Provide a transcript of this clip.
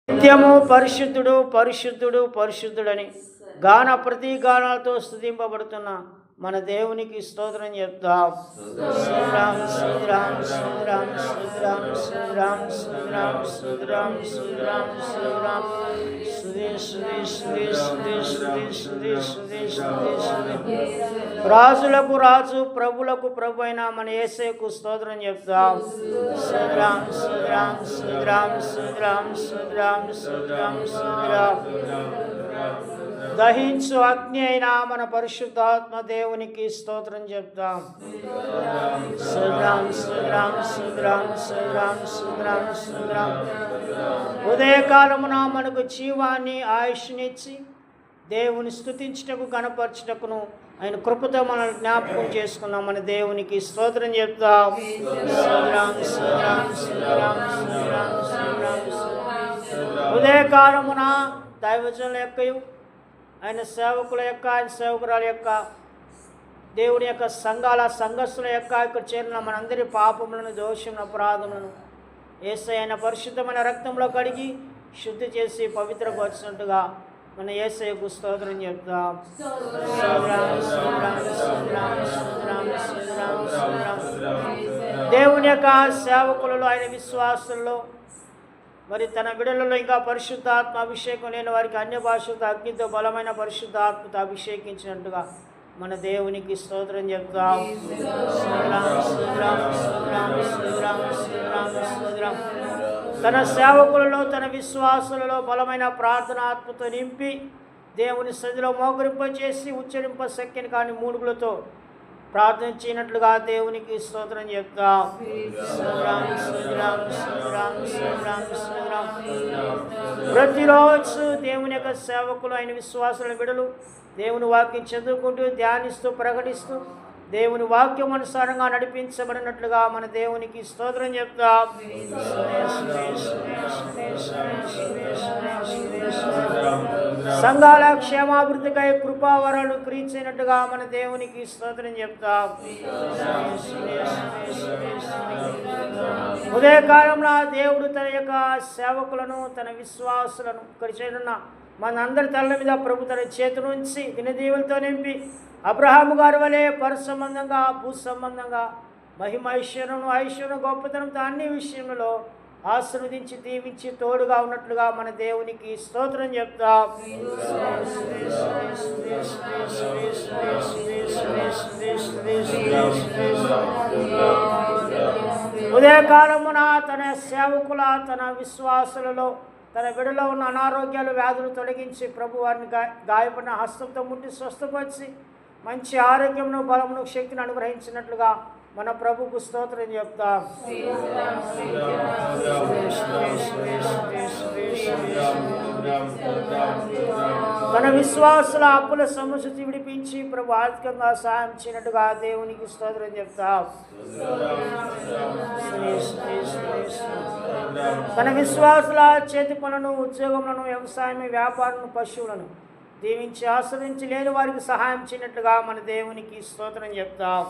నిత్యము పరిశుద్ధుడు పరిశుద్ధుడు పరిశుద్ధుడని గాన ప్రతి గానాలతో స్తుతింపబడుతున్న మన దేవునికి స్తోత్రం చెప్తాం. శ్రీరామ్ శ్రీరామ్ శ్రీరామ్ శ్రీరామ్ శ్రీరామ్ శ్రీరామ్ శ్రీరామ్ శ్రీరామ్ శ్రీరామ్ స్తుతి స్తుతి స్తుతి స్తుతి స్తుతి స్తుతి స్తుతి స్తుతి రాజులకు రాజు ప్రభులకు ప్రభు అయిన మన యేసుకు స్తోత్రం చెప్తాం. శ్రీరామ్ శ్రీరామ్ శ్రీరామ్ శ్రీరామ్ శ్రీరామ్ శ్రీరామ్ శ్రీరామ్ దహించు అగ్ని అయినా మన పరిశుద్ధాత్మ దేవునికి స్తోత్రం చెప్తాం. శ్రీరామ్ శ్రీరామ్ శ్రీరామ్ శ్రీరామ్ శ్రీరామ్ శ్రీరామ్ ఉదయకాలమున మనకు జీవాన్ని ఆయుష్నిచ్చి దేవుని స్తుతించుటకు కనపరచుటకును ఆయన కృపతో మనల్ని జ్ఞాపకం చేసుకున్నాం. మన దేవునికి స్తోత్రం చెప్తాం. శ్రీరామ్ శ్రీరామ్ శ్రీరామ్ శ్రీరామ్ శ్రీరామ్ ఉదయకాలమున దైవజనుల యొక్కయు ఆయన సేవకుల యొక్క ఆయన సేవకురాల యొక్క దేవుని యొక్క సంఘస్థుల యొక్క ఇక్కడ చేరిన మనందరి పాపములను దోషములను అపరాధములను యేసయ్య పరిశుద్ధమైన రక్తంలో కడిగి శుద్ధి చేసి పవిత్రపరిచినట్టుగా మన యేసయ్యకు స్తోత్రం చెప్తాం. దేవుని యొక్క సేవకులలో ఆయన విశ్వాసులలో మరి తన బిడ్డలలో ఇంకా పరిశుద్ధాత్మ అభిషేకం లేని వారికి అన్య భాషలతో అగ్నితో బలమైన పరిశుద్ధాత్మతో అభిషేకించినట్టుగా మన దేవునికి స్తోత్రం చెప్తాం. తన సేవకులలో తన విశ్వాసులలో బలమైన ప్రార్థనాత్మతో నింపి దేవుని సన్నిధిలో మోకరింపచేసి ఉచ్చరింపశక్యని కాని మూలుగులతో ప్రార్థించినట్లుగా దేవునికి స్తోత్రం చెప్తాం. ప్రతిరోజు దేవుని యొక్క సేవకులు ఆయన విశ్వాసుల బిడ్డలు దేవుని వాక్యం చదువుకుంటూ ధ్యానిస్తూ ప్రకటిస్తూ దేవుని వాక్యం అనుసారంగా నడిపించబడినట్లుగా మన దేవునికి స్తోత్రం చెప్తాం. సంఘాల క్షేమాభివృద్ధికై కృపావరాలు క్రీచినట్టుగా మన దేవునికి స్తోత్రం చెప్తాం. ఉదయకాలంలో దేవుడు తన యొక్క సేవకులను తన విశ్వాసులను ఇక్కడ చేరున్న మనందరి తల మీద ప్రభు తన చేతి నుంచి దినదీవులతో నింపి అబ్రహాము గారి వలె పర సంబంధంగా భూ సంబంధంగా మహిమ ఐశ్వర్యం గొప్పతనంతో అన్ని విషయంలో ఆశీర్వదించి దీవించి తోడుగా ఉన్నట్లుగా మన దేవునికి స్తోత్రం చెప్తాం. ఉదయకాలమున తన సేవకుల తన విశ్వాసులలో తన బిడ్డలో ఉన్న అనారోగ్యాలు వ్యాధులు తొలగించి ప్రభు వారిని గాయపడిన హస్తంతో ముట్టి స్వస్థపరిచి మంచి ఆరోగ్యమును బలమును శక్తిని అనుగ్రహించినట్లుగా మన ప్రభుకు స్తోత్రం చెప్తాం. తన విశ్వాసుల అప్పుల సమస్య విడిపించి ప్రభు ఆర్థికంగా సహాయం చేయనట్టుగా దేవునికి స్తోత్రం చెప్తాం. తన విశ్వాసుల చేతి పనులను ఉద్యోగములను వ్యవసాయం వ్యాపారం పశువులను దీవించి ఆశ్రయించి లేని వారికి సహాయం చేయనట్లుగా మన దేవునికి స్తోత్రం చెప్తాం.